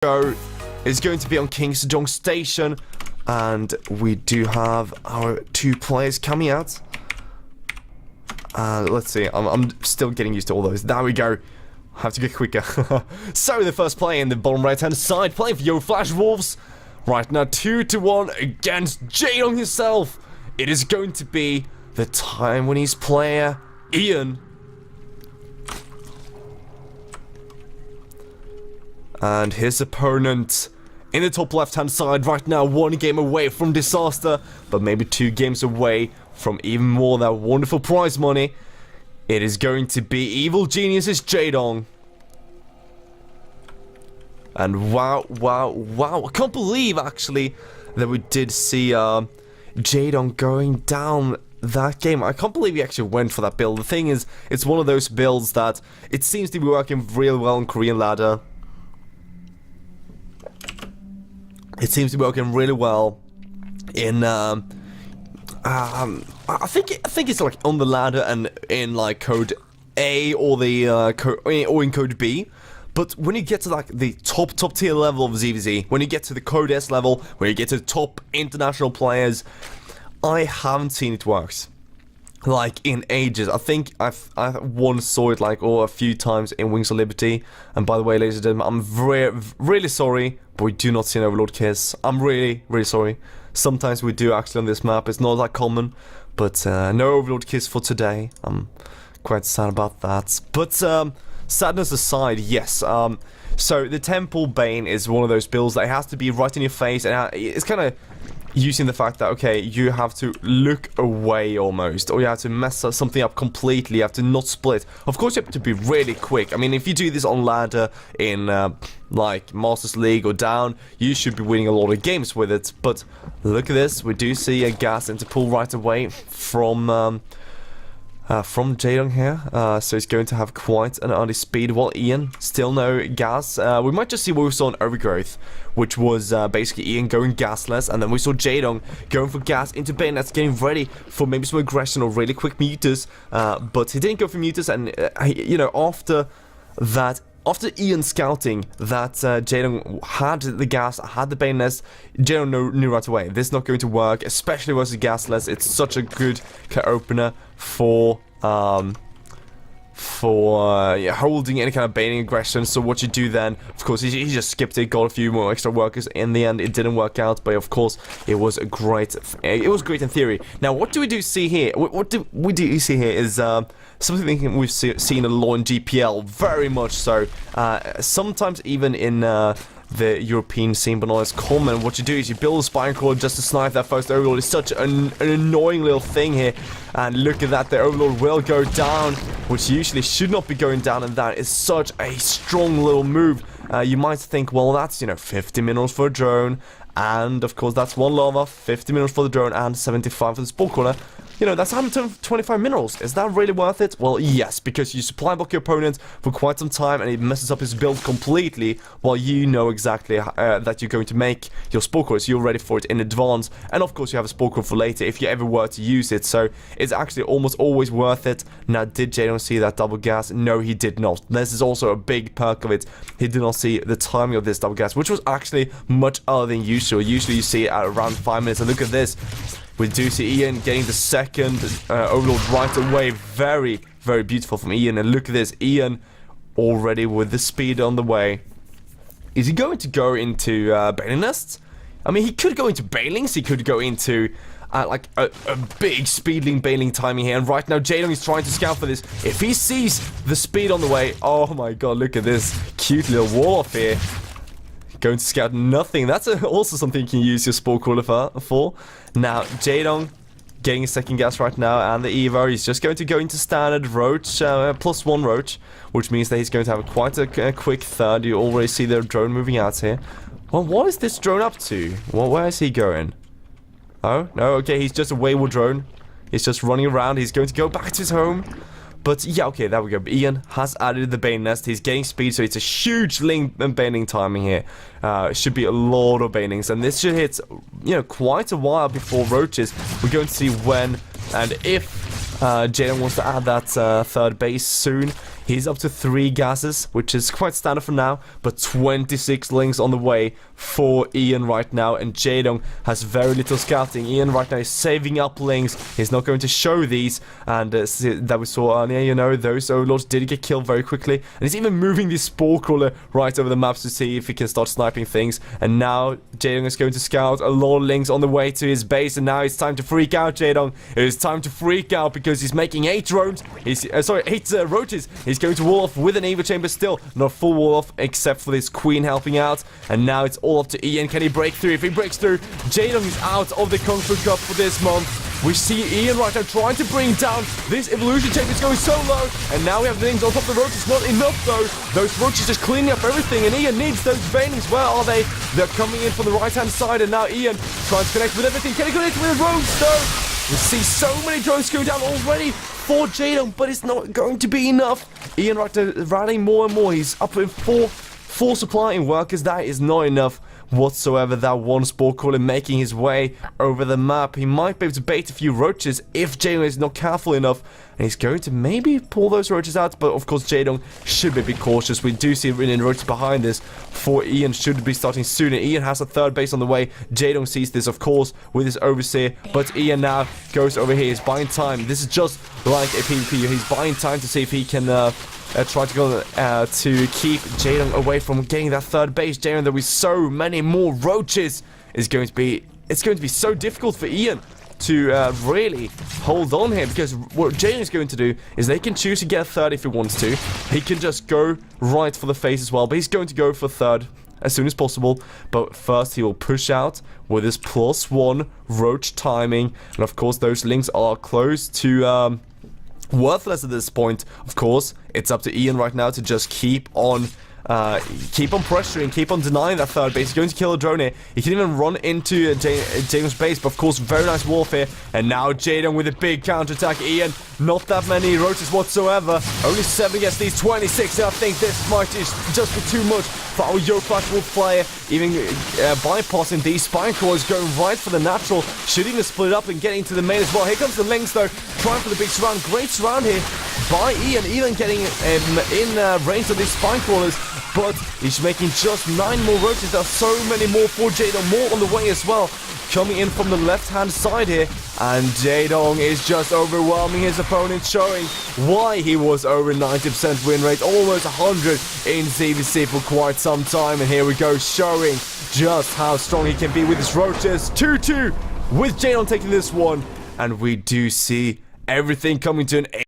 Go is going to be on KungFuCup Station, and we do have our two players coming out. Let's see, I'm still getting used to all those. There we go. Have to get quicker. So the first player in the bottom right hand side playing for Yo Flash Wolves. Right now 2-1 against Jaedong himself. It is going to be the Taiwanese player Ian. And his opponent in the top left hand side right now, one game away from disaster, but maybe 2 games away from even more of that wonderful prize money. It is going to be Evil Genius's Jaedong. And wow, I can't believe actually that we did see Jaedong going down that game. I can't believe he actually went for that build. The thing is, it's one of those builds that it seems to be working real well in Korean ladder. It seems to be working really well in I think it's like on the ladder and in like code A or the or in code B. But when you get to like the top tier level of ZVZ, when you get to the code S level, when you get to the top international players, I haven't seen it works like in ages. I think I once saw it like a few times in Wings of Liberty. And by the way, ladies and gentlemen, I'm really sorry, but we do not see an Overlord Kiss. I'm really sorry. Sometimes we do actually on this map. It's not that common, but no Overlord Kiss for today. I'm quite sad about that. But sadness aside, yes. So the Temple Bane is one of those builds that has to be right in your face, and it's kind of using the fact that, okay, you have to look away almost, or you have to mess something up completely. You have to not split. Of course, you have to be really quick. I mean, if you do this on ladder in like Masters League or down, you should be winning a lot of games with it. But look at this, we do see a gas into pull right away from Jaedong here, so he's going to have quite an early speed, while Ian still no gas. We might just see what we saw in Overgrowth, which was basically Ian going gasless, and then we saw Jaedong going for gas into Bayonets, getting ready for maybe some aggression or really quick mutas, but he didn't go for mutas, and you know, after Ian scouting that Jaedong had the gas, had the Bayonets, Jaedong knew right away, this is not going to work, especially versus gasless. It's such a good opener for holding any kind of baiting aggression. So what you do then, of course, he just skipped it, got a few more extra workers. In the end, it didn't work out, but of course, it was great in theory. Now, what do we see here? What do we see here is something we've seen a lot in GPL, very much so. Sometimes even in the European scene, but not as common. What you do is you build a spine crawler just to snipe that first Overlord. It's such an annoying little thing here. And look at that, the Overlord will go down, which usually should not be going down, and that is such a strong little move. You might think, well, that's, you know, 50 minerals for a drone, and of course that's 1 lava, 50 minerals for the drone, and 75 for the spawn crawler. You know, that's 125 minerals. Is that really worth it? Well, yes, because you supply block your opponent for quite some time, and it messes up his build completely, while you know exactly that you're going to make your spawn crawler, so you're ready for it in advance. And of course, you have a spawn crawler for later if you ever were to use it, so it's actually almost always worth it. Now, did Jaedong see that double gas? No, he did not. This is also a big perk of it. He did not see the timing of this double gas, which was actually much earlier than usual. Usually you see it at around 5 minutes, and look at this. We do see Ian getting the second Overlord right away. Very beautiful from Ian. And look at this, Ian already with the speed on the way. Is he going to go into Bailing Nests? I mean, he could go into Bailings. He could go into like a big speedling bailing timing here. And right now, Jaedong is trying to scout for this. If he sees the speed on the way, oh my god, look at this cute little wall off here. Going to scout nothing. That's also something you can use your spawn crawler for. Now, Jaedong getting a second gas right now, and the Evo, he's just going to go into standard Roach, +1 Roach, which means that he's going to have quite a quick third. You already see the drone moving out here. Well, what is this drone up to? Well, where is he going? Oh, no, okay, he's just a wayward drone. He's just running around. He's going to go back to his home. But yeah, okay, there we go. Ian has added the Bane Nest. He's getting speed, so it's a huge link and baning timing here. It should be a lot of banings, and this should hit, you know, quite a while before Roaches. We're going to see when and if Jaedong wants to add that third base soon. He's up to 3 gases, which is quite standard for now, but 26 lings on the way for Ian right now, and Jaedong has very little scouting. Ian right now is saving up lings. He's not going to show these, and that we saw earlier, you know, those overlords did get killed very quickly, and he's even moving this spore crawler right over the maps to see if he can start sniping things. And now Jaedong is going to scout a lot of lings on the way to his base, and now it's time to freak out, Jaedong. It is time to freak out because he's making 8 drones. He's 8 roaches. He's going to wall off with an Eva chamber still, not full wall off except for this queen helping out. And now it's all up to Ian. Can he break through? If he breaks through, Jaedong is out of the KungFuCup for this month. We see Ian right now trying to bring down this evolution chamber. It's going so low, and now we have things on top of the roaches. Not enough though. Those roaches just cleaning up everything, and Ian needs those banings. Where are they? They're coming in from the right hand side, and now Ian trying to connect with everything. Can he connect with the roads though? We see so many drones going down already for Jaedong, but it's not going to be enough. Ian right now rallying more and more. He's up with 4 supplying workers. That is not enough whatsoever. That one spore crawler making his way over the map. He might be able to bait a few roaches if Jaedong is not careful enough, and he's going to maybe pull those roaches out, but of course Jaedong should be a bit cautious. We do see Rin and roaches behind this for Ian. Should be starting soon, and Ian has a 3rd base on the way. Jaedong sees this, of course, with his overseer, but Ian now goes over here. He's buying time. This is just like a PvP. He's buying time to see if he can try to go to keep Jaedong away from getting that 3rd base. Jaedong, there will be so many more roaches. It's going to be so difficult for Ian to really hold on here, because what Jaedong is going to do is they can choose to get a 3rd if he wants to. He can just go right for the face as well, but he's going to go for 3rd as soon as possible. But first he will push out with his +1 roach timing, and of course those links are close to worthless at this point. Of course, it's up to Ian right now to just keep on pressuring, keep on denying that 3rd base. He's going to kill a drone here. He can even run into Jaedong's base, but of course, very nice warfare. And now Jaedong with a big counterattack. Ian, not that many roaches whatsoever. Only 7 against these 26, and I think this might just be too much for our Yo-Clash Wolf player. Even bypassing these spine cores, going right for the natural. Should even split it up and get into the main as well. Here comes the links though, trying for the big surround. Great surround here by Ian. Ian getting in range of these spine crawlers, but he's making just 9 more roaches. There are so many more for Jaedong, more on the way as well. Coming in from the left-hand side here, and Jaedong is just overwhelming his opponent, showing why he was over 90% win rate, almost 100 in ZVC for quite some time. And here we go, showing just how strong he can be with his roaches. 2-2 with Jaedong taking this one, and we do see everything coming to an end.